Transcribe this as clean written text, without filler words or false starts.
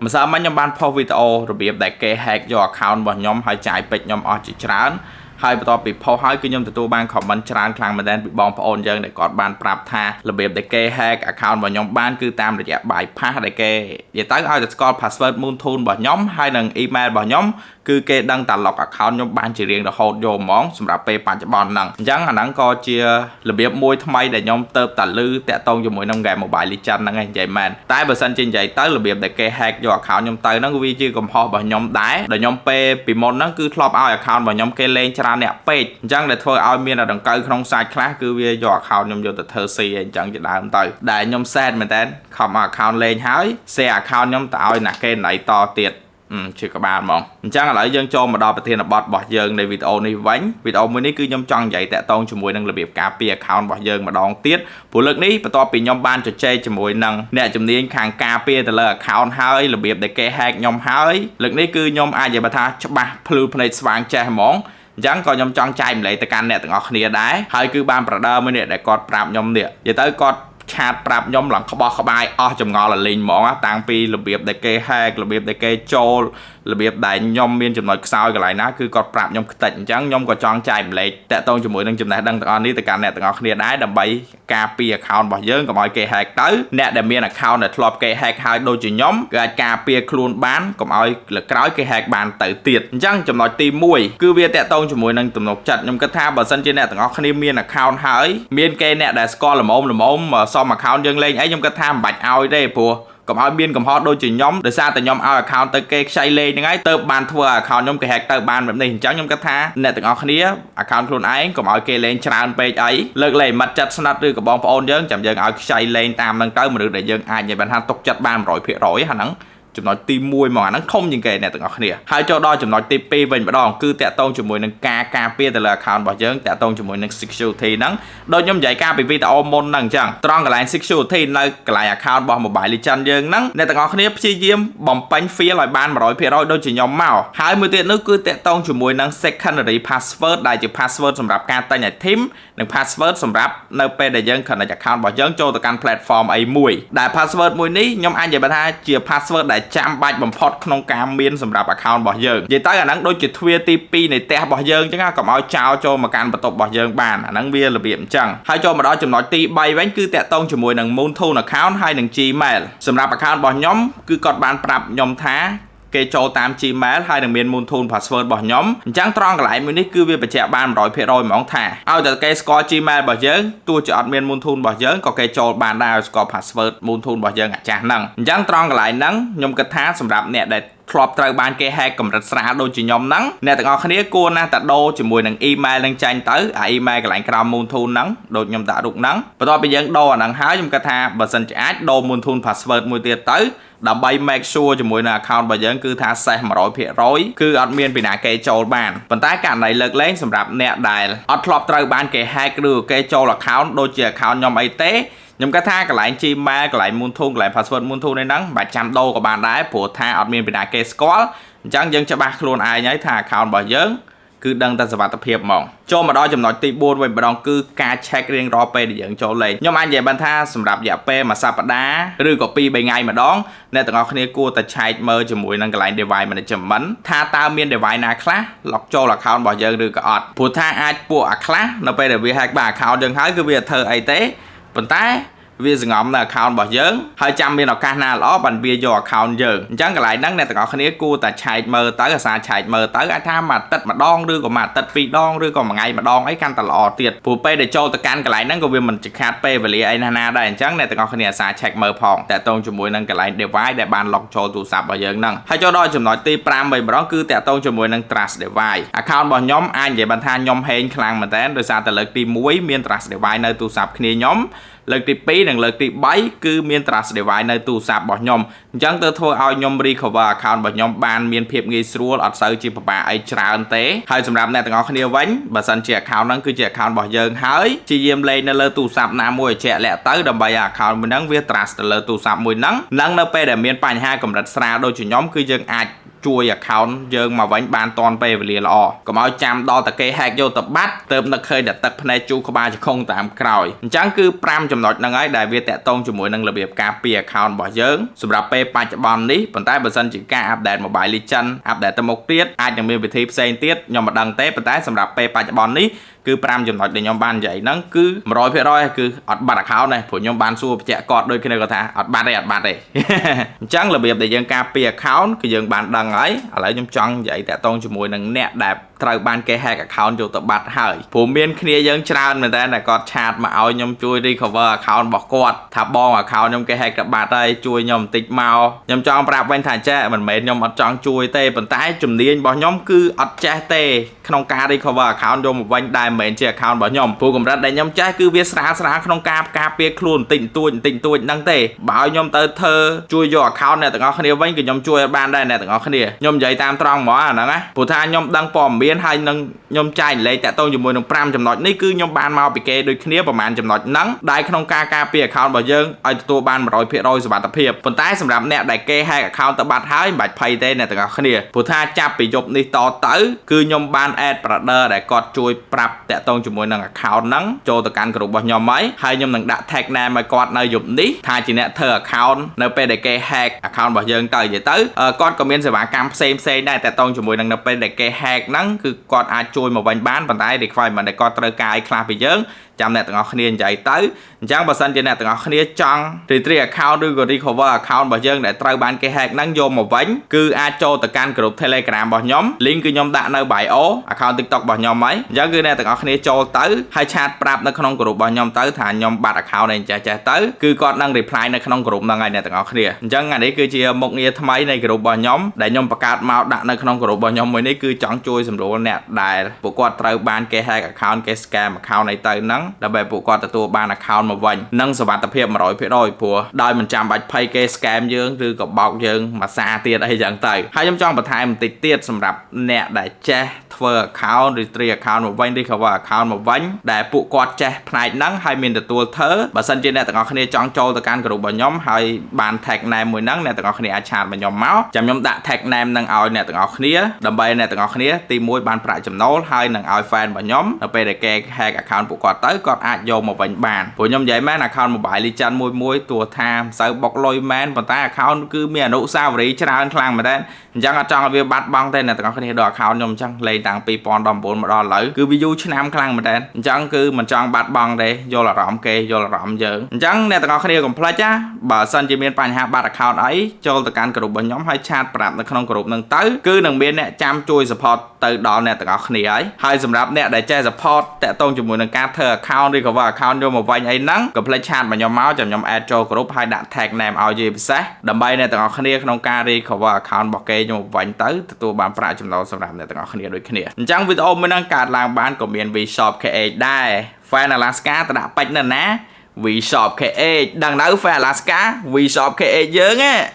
ម្សិលមិញខ្ញុំបានផុសវីដេអូរបៀបដែលគេ hack យក account របស់ខ្ញុំហើយចាយពេជ្រខ្ញុំអស់ជាច្រើនហើយបន្ទាប់ពីផុសហើយគឺខ្ញុំទទួលបាន comment ច្រើនខ្លាំងមែនទែនពីបងប្អូនយើងដែលគាត់បានប្រាប់ថារបៀបដែលគេ hack account របស់ខ្ញុំបានគឺតាមរយៈ bypass ដែលគេនិយាយទៅឲ្យតែស្គាល់ password Moon Tool របស់ខ្ញុំហើយនិង email របស់ខ្ញុំគឺគេដឹងតែ log account ខ្ញុំបានជារៀងរហូតយកហ្មងសម្រាប់ពេលបច្ចុប្បន្នហ្នឹងអញ្ចឹងអាហ្នឹងក៏ជារបៀបមួយថ្មីដែលខ្ញុំទៅតែលឺតាក់ទងជាមួយនឹង game Mobile Legends ហ្នឹងឯងនិយាយមែនតែបើសិនជានិយាយទៅរបៀបដែលគេ hack យក account ខ្ញុំទៅហ្នឹងវាជាកំហុសរបស់ខ្ញុំដែរដែលខ្ញុំពេលពីមុនហ្នឹងគឺធ្លាប់ឲ្យ account របស់ខ្ញុំគេលេងច្រើនអ្នកពេកអញ្ចឹងដែលធ្វើឲ្យមានដង្កូវក្នុងសាច់ខ្លះគឺវាយក account ខ្ញុំយកទៅធ្វើស៊ីអញ្ចឹងជាដើមទៅដែលខ្ញុំ set មែនតើខំ account លេងហើយ share account ខ្ញុំទៅឲ្យអ្នកគេណៃតទៀតជាក្បាលហ្មងអញ្ចឹងឥឡូវយើងចូលមកដល់ប្រធានបទរបស់យើងនៃវីដេអូនេះវិញវីដេអូមួយនេះគឺខ្ញុំចង់និយាយតាក់ទងជាមួយនឹងរបៀបការពារ account របស់យើងម្ដងទៀតព្រោះលើកនេះបន្ទាប់ពីខ្ញុំបានជជែកជាមួយនឹងអ្នកជំនាញខាងការពារទៅលើ account ហើយរបៀបដែលគេ hack ខ្ញុំហើយលើកនេះគឺខ្ញុំអាចនិយាយថាច្បាស់ភ្លឺភ្នែកស្វាងចេះហ្មងអញ្ចឹងក៏ខ្ញុំចង់ចែកម្លែកទៅកាន់អ្នកទាំងអស់គ្នាដែរហើយគឺបានប្រដៅមួយនេះដែលគាត់ប្រាប់ខ្ញុំនេះនិយាយទៅគាត់ឆាតប្រាប់ខ្ញុំឡើងក្បោះក្បាយអស់ចម្ងល់លេងហ្មងតាំងពីរបៀបដែលគេ hack របៀបដែលគេចូលរបៀបដែលខ្ញុំមានចំណុចខ្សោយកន្លែងណាគឺគាត់ប្រាប់ខ្ញុំខ្ទេចអញ្ចឹងខ្ញុំក៏ចង់ចែកម្លែកតាក់ទងជាមួយនឹងចំណេះដឹងទាំងអស់នេះទៅកាន់អ្នកទាំងអស់គ្នាដែរដើម្បីការពារ account របស់យើងកុំឲ្យគេ hack ទៅអ្នកដែលមាន account ដែលធ្លាប់គេ hack ហើយដូចជាខ្ញុំគឺអាចការពារខ្លួនបានកុំឲ្យលើក្រោយគេ hack បានទៅទៀតអញ្ចឹងចំណុចទី1គឺវាតាក់ទងជាមួយនឹងទំនុកចិត្តខ្ញុំគិតថាបើសិនជាអ្នកទាំងអស់គ្នាមាន account ហើយមានគេអ្នកដែលស្គាល់ល្មមសុំ account យើងលេងអីខ្ញុំគិតថាមិនបាច់ឲ្យទេព្រោះកុំឲ្យមានកំហុសដូចជាខ្ញុំដោយសារតែខ្ញុំឲ្យ account ទៅគេខ្ចីលេងហ្នឹងហើយទៅបានធ្វើ account ខ្ញុំគេ hack ទៅបានបែបនេះអញ្ចឹងខ្ញុំគិតថាអ្នកទាំងអស់គ្នា account ខ្លួនឯងកុំឲ្យគេលេងច្រើនពេកអីលើកលែងមិត្តចិត្តស្និទ្ធឬក៏បងប្អូនយើងចាំយើងឲ្យខ្ចីលេងតាមហ្នឹងទៅមនុស្សដែលយើងអាចនិយាយបានថាទុកចិត្តបាន 100% ហ្នឹងចំណុចទី1មកអាហ្នឹងធំជាងគេអ្នកទាំងអស់គ្នាហើយចូលដល់ចំណុចទី2វិញម្ដងគឺតាក់ទងជាមួយនឹងការការពារទៅលើ account របស់យើងតាក់ទងជាមួយនឹង security ហ្នឹងដូចខ្ញុំនិយាយការពីវីដេអូមុនហ្នឹងអញ្ចឹងត្រង់កន្លែង security នៅកន្លែង account របស់ Mobile Legends យើងហ្នឹងអ្នកទាំងអស់គ្នាព្យាយាមបំពេញ feel ឲ្យបាន 100% ដូចជាខ្ញុំមកហើយមួយទៀតនោះគឺតាក់ទងជាមួយនឹង secondary password ដែលជា password សម្រាប់ការទិញ item និង password សម្រាប់នៅពេលដែលយើង connect account របស់យើងចូលទៅកាន់ platform អីមួយដែល password មួយនេះខ្ញុំអាចនិយាយថាជា password ដែលចាំបាច់បំផុតក្នុងការមានសម្រាប់ account របស់យើងនិយាយទៅអាហ្នឹងដូចជាទ្វារទី2នៃផ្ទះរបស់យើងអញ្ចឹងកុំឲ្យចោលចូលមកកាន់បន្ទប់របស់យើងបានអាហ្នឹងវារបៀបអញ្ចឹងហើយចូលមកដល់ចំណុចទី3វិញគឺតាក់ទងជាមួយនឹង Moon Tool account ហើយនឹង Gmail សម្រាប់ account របស់ខ្ញុំគឺគាត់បានប្រាប់ខ្ញុំថាគេចូលតាម Gmail ហើយនឹងមាន Moon Tool password របស់ខ្ញុំអញ្ចឹងត្រង់កន្លែងមួយនេះគឺវាបញ្ជាក់បាន 100% ហ្មងថាឲ្យតែគេស្គាល់ Gmail របស់យើងទោះជាអត់មាន Moon Tool របស់យើងក៏គេចូលបានដែរឲ្យស្គាល់ password Moon Tool របស់យើងអាចាស់ហ្នឹងអញ្ចឹងត្រង់កន្លែងហ្នឹងខ្ញុំគិតថាសម្រាប់អ្នកដែលធ្លាប់ត្រូវបានគេ hack កម្រិតស្រាលដូចជាខ្ញុំហ្នឹងអ្នកទាំងអស់គ្នាគួរណាស់តែដូរជាមួយនឹង email នឹងចាញ់ទៅអា email កន្លែងក្រោម Moon Tool ហ្នឹងដូចខ្ញុំដាក់រូបហ្នឹងបន្ទាប់ពីយើងដូរអាហ្នឹងហើយខ្ញុំគិតថាបើសិនជាអាចដូរ Moon Tool password មួយទៀតទៅដើម្បី make sure ជាមួយនឹង account របស់យើងគឺថា safe 100% គឺអត់មានពីណាគេចូលបានប៉ុន្តែករណីលើកលែងសម្រាប់អ្នកដែលអត់ធ្លាប់ត្រូវបានគេ hack ឬគេចូល account ដូចជា account ខ្ញុំអីទេខ្ញុំគិតថាកន្លែង Gmail កន្លែង Moon Tool កន្លែង password Moon Tool នេះហ្នឹងមិនបាច់ចាំដូរក៏បានដែរព្រោះថាអត់មានពីណាគេស្គាល់អញ្ចឹងយើងច្បាស់ខ្លួនឯងហើយថា account របស់យើងគឺដឹងតែសុវត្ថិភាពហ្មងចូលមកដល់ចំណុចទី4វិញម្ដងគឺការ check រៀងរាល់ពេលដែលយើងចូលលេងខ្ញុំអាចនិយាយបានថាសម្រាប់រយៈពេលមួយសប្តាហ៍ឬក៏2-3ថ្ងៃម្ដងអ្នកទាំងអស់គ្នាគួរតែឆែកមើលជាមួយនឹងកន្លែង device management ថាតើមាន device ណាខ្លះ lock ចូល account របស់យើងឬក៏អត់ព្រោះថាអាចពួកអាខ្លះនៅពេលដែលវា hack បាន account យើងហើយគឺវាធ្វើអីទេប៉ុន្តែវាសង្ងំនៅ account របស់យើងហើយចាំមានឱកាសណាល្អបានវាយក account យើងអញ្ចឹងកន្លែងហ្នឹងអ្នកទាំងអស់គ្នាគួរតែឆែកមើលទៅអាសាឆែកមើលទៅអាចថាមួយអាទិត្យម្ដងឬក៏មួយអាទិត្យ2ដងឬក៏មួយថ្ងៃម្ដងអីកាន់តែល្អទៀតព្រោះពេលដែលចូលទៅកាន់កន្លែងហ្នឹងក៏វាមិនខាតពេលវេលាអីណាដែរអញ្ចឹងអ្នកទាំងអស់គ្នាអាសាឆែកមើលផងតាក់ទងជាមួយនឹងកន្លែង device ដែលបាន lock ចូលទូរស័ព្ទរបស់យើងហ្នឹងហើយចូលដល់ចំណុចទី5វិញម្ដងគឺតាក់ទងជាមួយនឹង trust device account របស់ខ្ញុំអាចនិយាយបានថាខ្ញុំហេងខ្លាំងមែនតើដោយសារតែលើកទី1មាន trust device នៅទូរស័ព្ទគ្នាខ្ញុំលើកទី2និងលើកទី3គឺមាន trust device នៅទូរស័ព្ទរបស់ខ្ញុំអញ្ចឹងទៅធ្វើឲ្យខ្ញុំ recover account របស់ខ្ញុំបានមានភាពងាយស្រួលអត់សូវជាពិបាកអីច្រើនទេហើយសម្រាប់អ្នកទាំងអស់គ្នាវិញបើសិនជា account ហ្នឹងគឺជា account របស់យើងហើយព្យាយាមលេងនៅលើទូរស័ព្ទណាមួយឲ្យជាក់លាក់ទៅដើម្បីឲ្យ account មួយហ្នឹងវា trust ទៅលើទូរស័ព្ទមួយហ្នឹងនិងនៅពេលដែលមានបញ្ហាកម្រិតស្រាលដូចជាខ្ញុំគឺយើងអាច ជួយ account យើងមកវិញបានតន់ពេលវេលាល្អកុំឲ្យចាំដល់តែគេ hack យកទៅបាត់ទៅនឹកឃើញតែទឹកភ្នែកជូរក្បាលជង្គង់តាមក្រោយអញ្ចឹងគឺ5ចំណុចហ្នឹងហើយដែលវាតាក់ទងជាមួយនឹងរបៀបការពារ account របស់យើងសម្រាប់ពេលបច្ចុប្បន្ននេះប៉ុន្តែបើសិនជាការ update Mobile Legends update ទៅមុខទៀតអាចនឹងមានវិធីផ្សេងទៀតខ្ញុំមិនដឹងទេប៉ុន្តែសម្រាប់ពេលបច្ចុប្បន្ននេះគឺ5ចំណុចដែលខ្ញុំបាននិយាយហ្នឹងគឺ 100% គឺអត់បាត់ account ទេព្រោះខ្ញុំបានសួរបញ្ជាក់គាត់ដូចគ្នាគាត់ថាអត់បាត់ទេអញ្ចឹងរបៀបដែលយើងការពារ account គឺយើងបានដឹងហើយឥឡូវខ្ញុំចង់និយាយតាក់ទងជាមួយនឹងអ្នកដែលត្រូវបានគេ hack account យកទៅបាត់ហើយព្រោះមានគ្នាយើងច្រើនមែនតើគាត់ឆាតមកឲ្យខ្ញុំជួយ recover account របស់គាត់ថាបង account ខ្ញុំគេ hack ទៅបាត់ហើយជួយខ្ញុំបន្តិចមកខ្ញុំចង់ប្រាប់វិញថាចេះមិនមែនខ្ញុំអត់ចង់ជួយទេប៉ុន្តែជំនាញរបស់ខ្ញុំគឺអត់ចេះទេក្នុងការ recover account យកមកវិញដែរមិនមែនជា account របស់ខ្ញុំព្រោះកម្រិតដែលខ្ញុំចេះគឺវាស្រាលក្នុងការការពារខ្លួនបន្តិចបន្តួចហ្នឹងទេបើឲ្យខ្ញុំទៅធ្វើជួយយក account អ្នកទាំងអស់គ្នាវិញគឺខ្ញុំជួយឲ្យបានដែរអ្នកទាំងអស់គ្នាខ្ញុំនិយាយតាមត្រង់ហ្មងអាហ្នឹងណាព្រោះថាខ្ញុំដឹងព័ត៌មានហើយនឹងខ្ញុំចែកលេខតាក់ទងជាមួយនឹង5ចំណុចនេះគឺខ្ញុំបានមកពីគេដូចគ្នាប្រហែលចំណុចហ្នឹងដែលក្នុងការការពារ account របស់យើងឲ្យទទួលបាន 100% សុវត្ថិភាពប៉ុន្តែសម្រាប់អ្នកដែលគេ hack account ទៅបាត់ហើយមិនបាច់ភ័យទេអ្នកទាំងអស់គ្នាព្រោះថាចាប់ពីយប់នេះតទៅគឺខ្ញុំបាន add brother ដែលគាត់ជួយប្រាប់តាក់ទងជាមួយនឹង account ហ្នឹងចូលទៅកាន់ក្រុមរបស់ខ្ញុំហើយខ្ញុំនឹងដាក់ tag name ឲ្យគាត់នៅយប់នេះថាជាអ្នកធ្វើ account នៅពេលដែលគេ hack account របស់យើងទៅនិយាយទៅគាត់ក៏មានសេវាកម្មផ្សេងដែរតាក់ទងជាមួយនឹងនៅពេលដែលគេ hack ហ្នឹងគឺគាត់អាចជួយមកវិញបានប៉ុន្តែ requirement ដែលគាត់ត្រូវការឲ្យខ្លះពីយើងចាំអ្នកទាំងអស់គ្នានិយាយទៅអញ្ចឹងបើសិនជាអ្នកទាំងអស់គ្នាចង់ retrieve account ឬក៏ recover account របស់យើងដែលត្រូវបានគេ hack ហ្នឹងយកមកវិញគឺអាចចូលទៅកាន់ក្រុម Telegram របស់ខ្ញុំ link គឺខ្ញុំដាក់នៅ bio account TikTok របស់ខ្ញុំហើយអញ្ចឹងគឺអ្នកទាំងអស់គ្នាចូលទៅហើយឆាតប្រាប់នៅក្នុងក្រុមរបស់ខ្ញុំទៅថាខ្ញុំបាត់ account ឯងចេះទៅគឺគាត់នឹង reply នៅក្នុងក្រុមហ្នឹងហើយអ្នកទាំងអស់គ្នាអញ្ចឹងអានេះគឺជាមុខងារថ្មីនៃក្រុមរបស់ខ្ញុំដែលខ្ញុំបង្កើតមកដាក់នៅក្នុងក្រុមរបស់ខ្ញុំមួយនេះគឺចង់ជួយសម្រួលអ្នកដែលពួកគាត់ត្រូវបានគេ hack account គេ scam account អីទៅហ្នឹងដើម្បីពួកគាត់ទទួលបាន account មកវិញនិងសុវត្ថិភាព 100% ព្រោះដោយមិនចាំបាច់ភ័យគេ scam យើងឬក៏បោកយើងមួយសារទៀតអីចឹងទៅហើយខ្ញុំចង់បន្ថែមបន្តិចទៀតសម្រាប់អ្នកដែលចេះធ្វើ account retrieve account មកវិញ recover account មកវិញដែលពួកគាត់ចេះផ្នែកហ្នឹងហើយមានទទួលធ្វើបើសិនជាអ្នកទាំងអស់គ្នាចង់ចូលទៅកាន់ក្រុមរបស់ខ្ញុំហើយបាន tag name មួយហ្នឹងអ្នកទាំងអស់គ្នាអាចឆាតមកខ្ញុំមកចាំខ្ញុំដាក់ tag name ហ្នឹងឲ្យអ្នកទាំងអស់គ្នាដើម្បីអ្នកទាំងអស់គ្នាទី1បានប្រាក់ចំណូលហើយនឹងឲ្យ fan របស់ខ្ញុំនៅពេលដែលគេ hack account ពួកគាត់ទៅគាត់អាចយកមកវិញបានព្រោះខ្ញុំនិយាយមែន account Mobile Legends មួយទោះថាមិនសូវបុកលុយមែនប៉ុន្តែ account គឺមានអនុស្សាវរីយ៍ច្រើនខ្លាំងមែនទេអញ្ចឹងអត់ចង់ឲ្យវាបាត់បង់ទេអ្នកទាំងអស់គ្នាដល់ account ខ្ញុំអញ្ចឹងលេងតាំង2019មកដល់ឥឡូវគឺវាយូរឆ្នាំខ្លាំងមែនទេអញ្ចឹងគឺមិនចង់បាត់បង់ទេយល់អារម្មណ៍គេយល់អារម្មណ៍យើងអញ្ចឹងអ្នកទាំងអស់គ្នាកុំភ្លេចណាបើសិនជាមានបញ្ហាបាត់ account អីចូលទៅកាន់ក្រុមរបស់ខ្ញុំហើយឆាតប្រាប់នៅក្នុងក្រុមហ្នឹងទៅគឺនឹងមានអ្នកចាំជួយ support ទៅដល់អ្នកទាំងអស់គ្នាហើយសម្រាប់អ្នកដែលចេះ support តាក់ទងជាមួយនឹងការធ្វើ account ឬក៏ account យកមកវិញអីហ្នឹងកុំភ្លេចឆាតមកខ្ញុំមកចាំខ្ញុំ add ចូលក្រុមហើយដាក់ tag name ឲ្យជាពិសេសដើម្បីអ្នកទាំងអស់គ្នាក្នុងការ recover account របស់គេយកមកវិញទៅទទួលបានប្រាក់ចំណូលសម្រាប់អ្នកទាំងអស់គ្នាដូចគ្នាអញ្ចឹងវីដេអូមួយហ្នឹងកើតឡើងបានក៏មាន V-Shop KH ដែរ Fan Alaska ទៅដាក់ពេជ្រនៅណា V-Shop KH ដឹងនៅ Fan Alaska V-Shop KH យើង